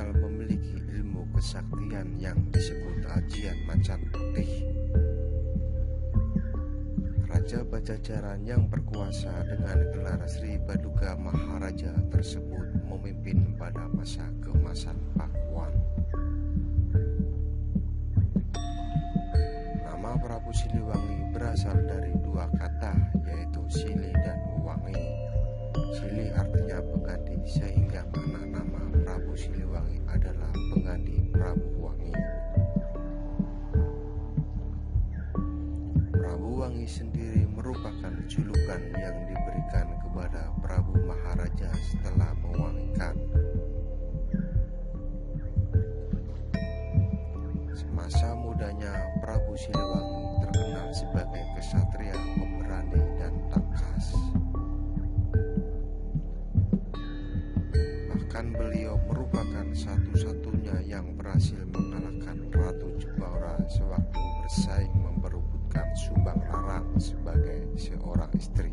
terkenal memiliki ilmu kesaktian yang disebut Ajian Macan Putih. Raja Pajajaran yang berkuasa dengan gelar Sri Baduga Maharaja tersebut memimpin pada masa keemasan Pakuan. Nama Prabu Siliwangi berasal dari dua kata, yaitu Sili dan Wangi. Sili artinya pengganti, sehingga makna nama Prabu Siliwangi adalah pengganti Prabu Wangi. Prabu Wangi sendiri merupakan julukan yang diberikan kepada Prabu Maharaja setelah mewangikan. Semasa mudanya, Prabu Siliwangi terkenal sebagai kesatria pemberani dan tangkas. Bahkan beliau merupakan satu-satunya yang berhasil mengalahkan Ratu Jepara sewaktu bersaing memperebutkan Subang Larang sebagai seorang istri.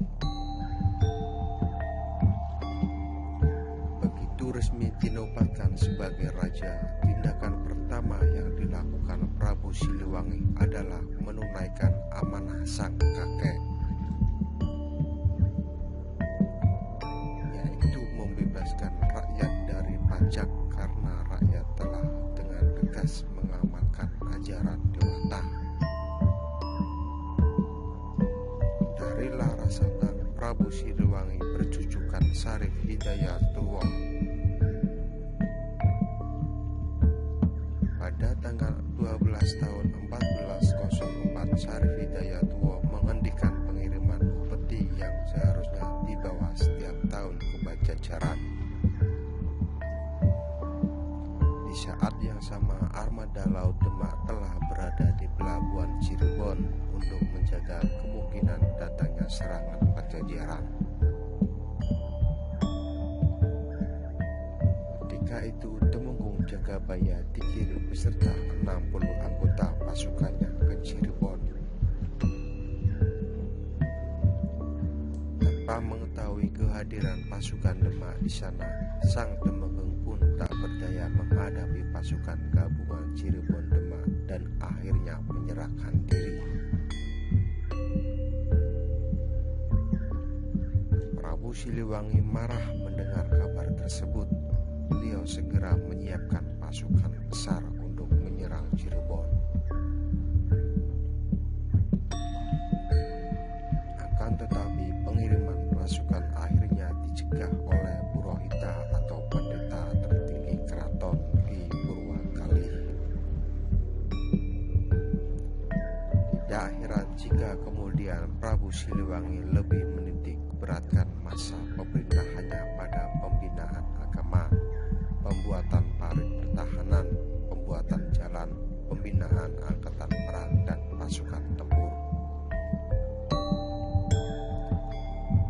Begitu resmi dinobatkan sebagai raja, tindakan pertama yang dilakukan Prabu Siliwangi adalah menunaikan amanah sang kakek, yaitu membebaskan rakyat dari pajak karena rakyat telah dengan tegas mengamalkan ajaran Dewata. Dari larasatan Prabu Siliwangi bercucukan Syarif Hidayatullah. Pada tanggal 12 tahun 1404, Syarif Hidayatullah menghentikan pengiriman upeti yang seharusnya dibawa setiap tahun ke Pajajaran. Di saat yang sama, armada Laut Demak telah berada di pelabuhan Cirebon untuk menjaga kemungkinan datangnya serangan Pajajaran. Ketika itu, Temenggung Jagabaya dikirim beserta 60 anggota pasukannya ke Cirebon. Tanpa mengetahui kehadiran pasukan Demak di sana, Sang Temenggung pun tak berdaya menghadapi pasukan gabungan Cirebon Demak dan akhirnya menyerahkan diri. Prabu Siliwangi marah mendengar kabar tersebut. Beliau segera menyiapkan pasukan besar untuk menyerang Cirebon. Akan tetapi pengiriman pasukan akhirnya dicegah oleh Purohita atau pendeta tertinggi keraton di Purwakalih. Tidak heran jika kemudian Prabu Siliwangi lebih menitik beratkan masa pemerintahannya pada pembinaan agama, pembuatan parit pertahanan, pembuatan jalan, pembinaan angkatan perang dan pasukan tempur.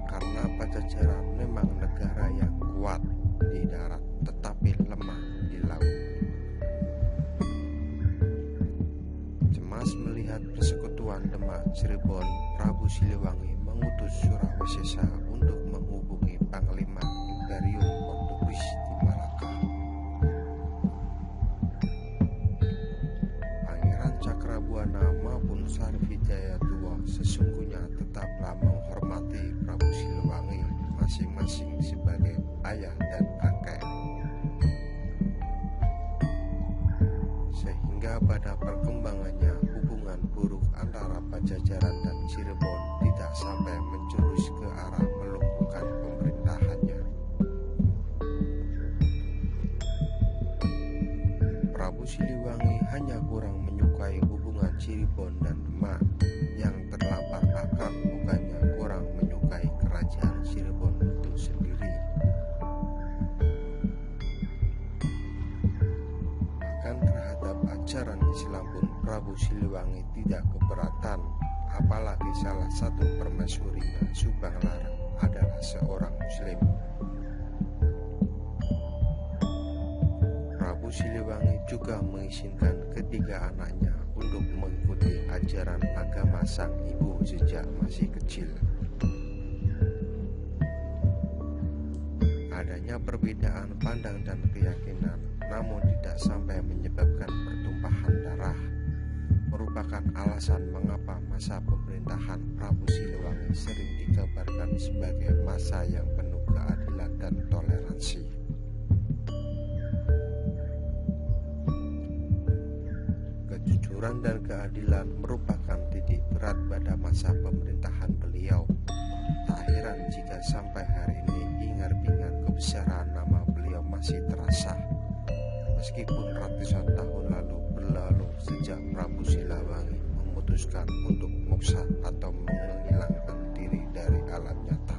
Karena Pajajaran memang negara yang kuat di darat tetapi lemah di laut. Cemas melihat persekutuan Demak Cirebon, Prabu Siliwangi mengutus Surawisesa untuk menghubungi Panglima Imperium Portugis di Malaka. Pangeran Cakrabuana maupun Syarif Hidayatullah sesungguhnya tetaplah menghormati Prabu Siliwangi masing-masing sebagai ayah dan kakek. Sehingga pada perkembangannya hubungan buruk antara Pajajaran dan Cirebon tidak sampai menjurus ke arah melumpuhkan pemerintahannya. Prabu Siliwangi hanya kurang menyukai hubungan Cirebon dan Demak yang terlampar akrab, bukannya kurang menyukai kerajaan Cirebon itu sendiri. Bahkan terhadap ajaran Islam pun Prabu Siliwangi tidak keberatan, apalagi salah satu permaisurinya Subang Larang adalah seorang Muslim. Prabu Siliwangi juga mengizinkan ketiga anaknya untuk mengikuti ajaran agama sang ibu sejak masih kecil. Adanya perbedaan pandang dan keyakinan, namun alasan mengapa masa pemerintahan Prabu Siliwangi sering dikabarkan sebagai masa yang penuh keadilan dan toleransi. Kejujuran dan keadilan merupakan titik berat pada masa pemerintahan beliau. Tak heran jika sampai hari ini hingar-bingar kebesaran nama beliau masih terasa. Meskipun ratusan tahun lalu berlalu sejak Prabu Siliwangi memutuskan untuk moksa atau menghilangkan diri dari alam nyata.